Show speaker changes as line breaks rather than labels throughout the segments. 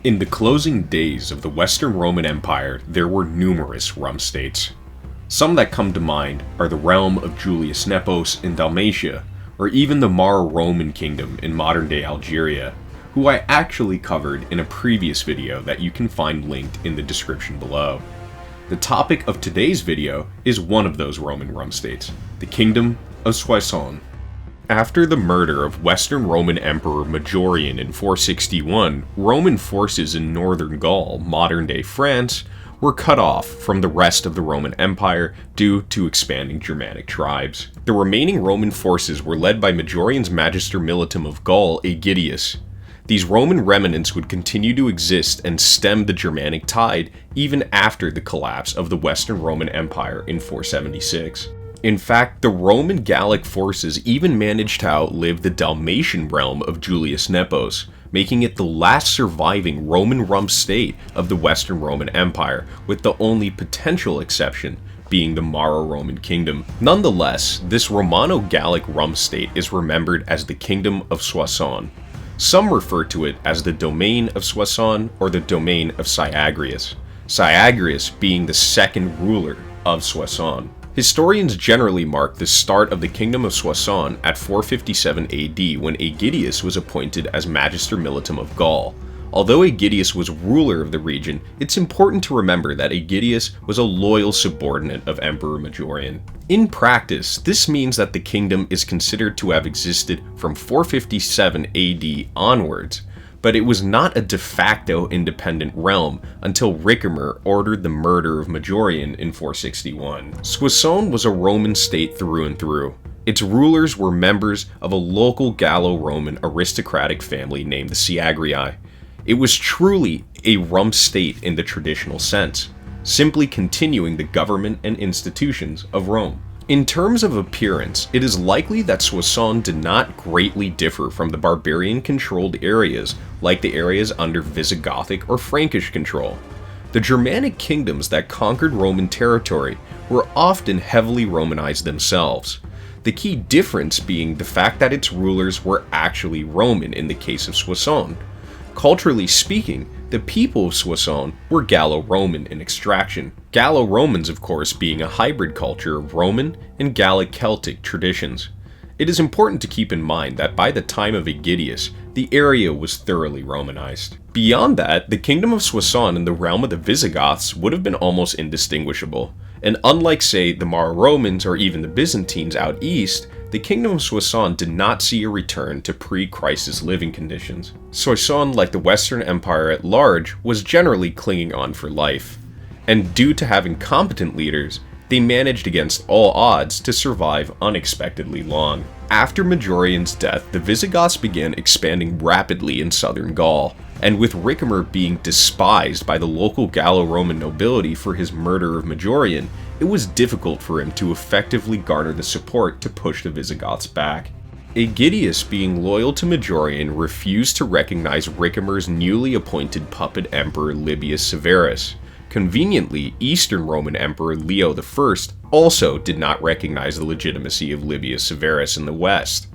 In the closing days of the Western Roman Empire, there were numerous Rump states. Some that come to mind are the realm of Julius Nepos in Dalmatia, or even the Mauro-Roman kingdom in modern-day Algeria, who I actually covered in a previous video that you can find linked in the description below. The topic of today's video is one of those Roman Rump states, the Kingdom of Soissons. After the murder of Western Roman Emperor Majorian in 461, Roman forces in Northern Gaul, modern-day France, were cut off from the rest of the Roman Empire due to expanding Germanic tribes. The remaining Roman forces were led by Majorian's Magister Militum of Gaul, Aegidius. These Roman remnants would continue to exist and stem the Germanic tide even after the collapse of the Western Roman Empire in 476. In fact, the Roman Gallic forces even managed to outlive the Dalmatian realm of Julius Nepos, making it the last surviving Roman Rump state of the Western Roman Empire, with the only potential exception being the Mauro-Roman kingdom. Nonetheless, this Romano-Gallic Rump state is remembered as the Kingdom of Soissons. Some refer to it as the Domain of Soissons or the Domain of Syagrius, Syagrius being the second ruler of Soissons. Historians generally mark the start of the Kingdom of Soissons at 457 AD when Aegidius was appointed as Magister Militum of Gaul. Although Aegidius was ruler of the region, it's important to remember that Aegidius was a loyal subordinate of Emperor Majorian. In practice, this means that the kingdom is considered to have existed from 457 AD onwards, but it was not a de facto independent realm until Ricimer ordered the murder of Majorian in 461. Soissons was a Roman state through and through. Its rulers were members of a local Gallo-Roman aristocratic family named the Syagrii. It was truly a Rump state in the traditional sense, simply continuing the government and institutions of Rome. In terms of appearance, it is likely that Soissons did not greatly differ from the barbarian-controlled areas like the areas under Visigothic or Frankish control. The Germanic kingdoms that conquered Roman territory were often heavily Romanized themselves, the key difference being the fact that its rulers were actually Roman in the case of Soissons. Culturally speaking, the people of Soissons were Gallo-Roman in extraction. Gallo-Romans, of course, being a hybrid culture of Roman and Gallic-Celtic traditions. It is important to keep in mind that by the time of Aegidius, the area was thoroughly Romanized. Beyond that, the Kingdom of Soissons in the realm of the Visigoths would have been almost indistinguishable, and unlike, say, the Mauro-Romans or even the Byzantines out east, the Kingdom of Soissons did not see a return to pre-crisis living conditions. Soissons, like the Western Empire at large, was generally clinging on for life, and due to having competent leaders, they managed against all odds to survive unexpectedly long. After Majorian's death, the Visigoths began expanding rapidly in southern Gaul, and with Ricimer being despised by the local Gallo-Roman nobility for his murder of Majorian, it was difficult for him to effectively garner the support to push the Visigoths back. Aegidius, being loyal to Majorian, refused to recognize Ricimer's newly appointed puppet emperor Libius Severus. Conveniently, Eastern Roman Emperor Leo I also did not recognize the legitimacy of Libius Severus in the West.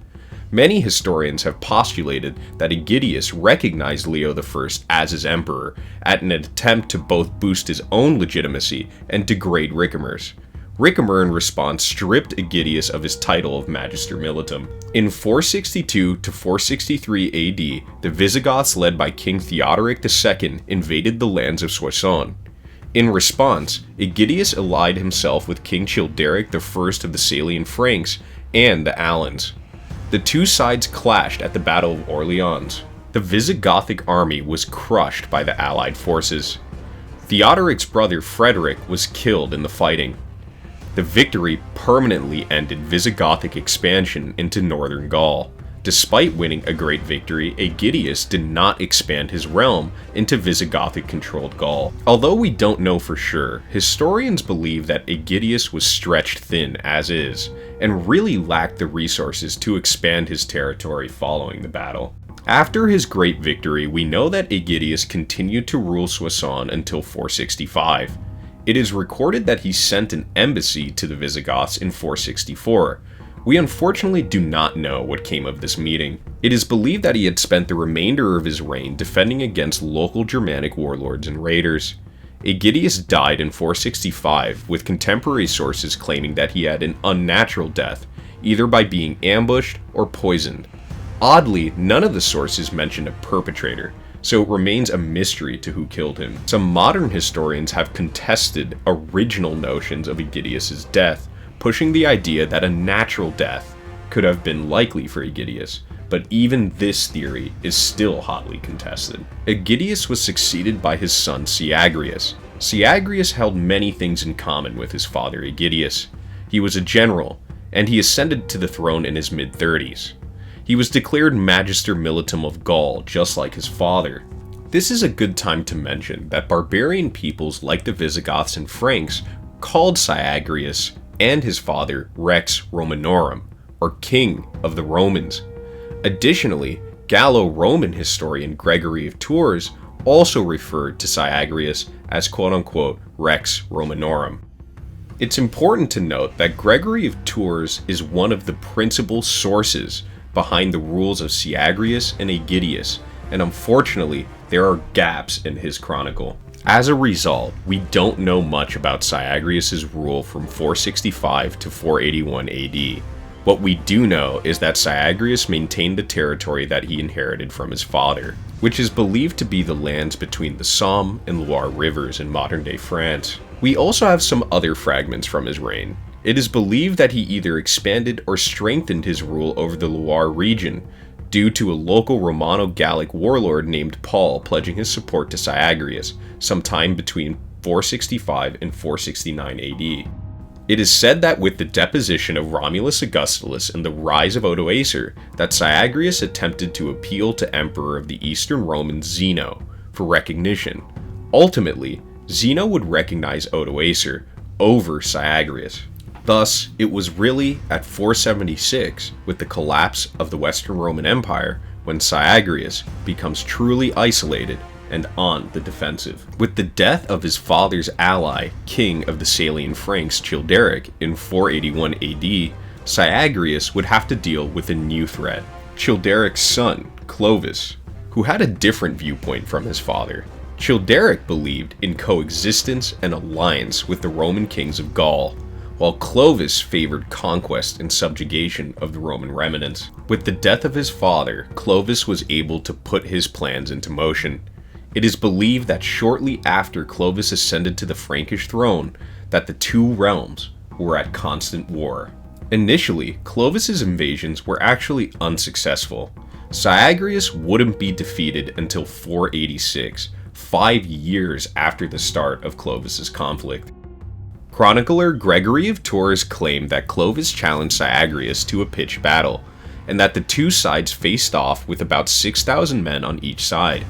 Many historians have postulated that Aegidius recognized Leo I as his emperor, at an attempt to both boost his own legitimacy and degrade Ricimer's. Ricimer in response stripped Aegidius of his title of Magister Militum. In 462 to 463 AD, the Visigoths led by King Theodoric II invaded the lands of Soissons. In response, Aegidius allied himself with King Childeric I of the Salian Franks and the Alans. The two sides clashed at the Battle of Orleans. The Visigothic army was crushed by the allied forces. Theodoric's brother Frederick was killed in the fighting. The victory permanently ended Visigothic expansion into Northern Gaul. Despite winning a great victory, Aegidius did not expand his realm into Visigothic-controlled Gaul. Although we don't know for sure, historians believe that Aegidius was stretched thin as is, and really lacked the resources to expand his territory following the battle. After his great victory, we know that Aegidius continued to rule Soissons until 465. It is recorded that he sent an embassy to the Visigoths in 464. We unfortunately do not know what came of this meeting. It is believed that he had spent the remainder of his reign defending against local Germanic warlords and raiders. Aegidius died in 465, with contemporary sources claiming that he had an unnatural death, either by being ambushed or poisoned. Oddly, none of the sources mention a perpetrator, so it remains a mystery to who killed him. Some modern historians have contested original notions of Aegidius's death, pushing the idea that a natural death could have been likely for Aegidius, but even this theory is still hotly contested. Aegidius was succeeded by his son Syagrius. Syagrius held many things in common with his father Aegidius. He was a general, and he ascended to the throne in his mid-30s. He was declared Magister Militum of Gaul, just like his father. This is a good time to mention that barbarian peoples like the Visigoths and Franks called Syagrius and his father Rex Romanorum, or King of the Romans. Additionally, Gallo-Roman historian Gregory of Tours also referred to Syagrius as quote-unquote Rex Romanorum. It's important to note that Gregory of Tours is one of the principal sources behind the rules of Syagrius and Aegidius, and unfortunately, there are gaps in his chronicle. As a result, we don't know much about Syagrius' rule from 465 to 481 AD. What we do know is that Syagrius maintained the territory that he inherited from his father, which is believed to be the lands between the Somme and Loire rivers in modern-day France. We also have some other fragments from his reign. It is believed that he either expanded or strengthened his rule over the Loire region, due to a local Romano-Gallic warlord named Paul pledging his support to Syagrius sometime between 465 and 469 AD. It is said that with the deposition of Romulus Augustulus and the rise of Odoacer, that Syagrius attempted to appeal to Emperor of the Eastern Romans Zeno for recognition. Ultimately, Zeno would recognize Odoacer over Syagrius. Thus, it was really at 476, with the collapse of the Western Roman Empire, when Syagrius becomes truly isolated and on the defensive. With the death of his father's ally, king of the Salian Franks Childeric in 481 AD, Syagrius would have to deal with a new threat, Childeric's son, Clovis, who had a different viewpoint from his father. Childeric believed in coexistence and alliance with the Roman kings of Gaul, while Clovis favored conquest and subjugation of the Roman remnants. With the death of his father, Clovis was able to put his plans into motion. It is believed that shortly after Clovis ascended to the Frankish throne, that the two realms were at constant war. Initially, Clovis's invasions were actually unsuccessful. Syagrius wouldn't be defeated until 486, 5 years after the start of Clovis's conflict. Chronicler Gregory of Tours claimed that Clovis challenged Syagrius to a pitched battle, and that the two sides faced off with about 6,000 men on each side.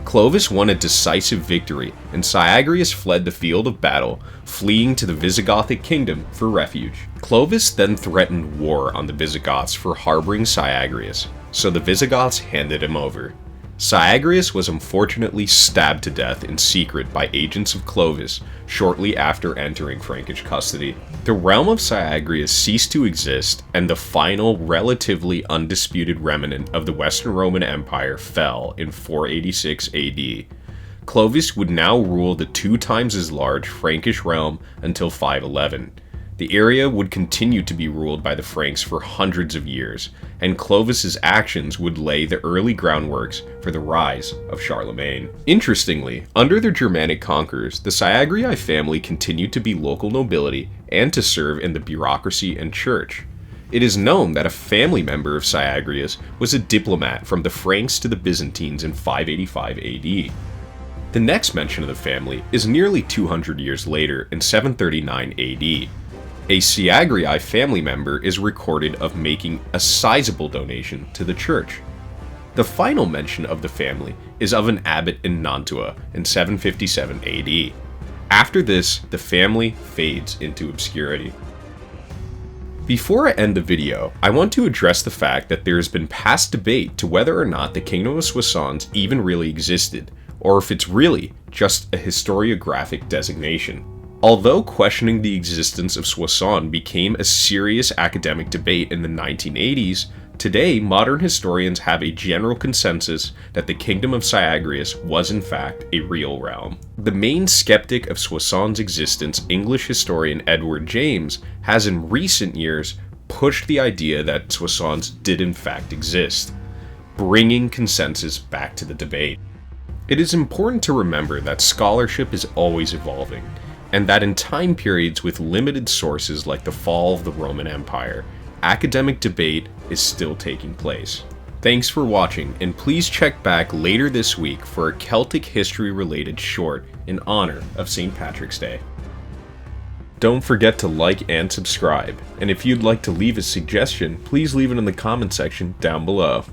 Clovis won a decisive victory, and Syagrius fled the field of battle, fleeing to the Visigothic kingdom for refuge. Clovis then threatened war on the Visigoths for harboring Syagrius, so the Visigoths handed him over. Syagrius was unfortunately stabbed to death in secret by agents of Clovis shortly after entering Frankish custody. The realm of Syagrius ceased to exist, and the final, relatively undisputed remnant of the Western Roman Empire fell in 486 AD. Clovis would now rule the 2 times as large Frankish realm until 511. The area would continue to be ruled by the Franks for hundreds of years, and Clovis's actions would lay the early groundworks for the rise of Charlemagne. Interestingly, under the Germanic conquerors, the Syagrii family continued to be local nobility and to serve in the bureaucracy and church. It is known that a family member of Syagrius was a diplomat from the Franks to the Byzantines in 585 AD. The next mention of the family is nearly 200 years later in 739 AD. A Syagrii family member is recorded of making a sizable donation to the church. The final mention of the family is of an abbot in Nantua in 757 AD. After this, the family fades into obscurity. Before I end the video, I want to address the fact that there has been past debate to whether or not the Kingdom of Soissons even really existed, or if it's really just a historiographic designation. Although questioning the existence of Soissons became a serious academic debate in the 1980s, Today, modern historians have a general consensus that the Kingdom of Syagrius was in fact a real realm. The main skeptic of Soissons' existence, English historian Edward James, has in recent years pushed the idea that Soissons did in fact exist, bringing consensus back to the debate. It is important to remember that scholarship is always evolving, and that in time periods with limited sources like the fall of the Roman Empire, academic debate is still taking place. Thanks for watching, and please check back later this week for a Celtic history related short in honor of St. Patrick's Day. Don't forget to like and subscribe, and if you'd like to leave a suggestion, please leave it in the comment section down below.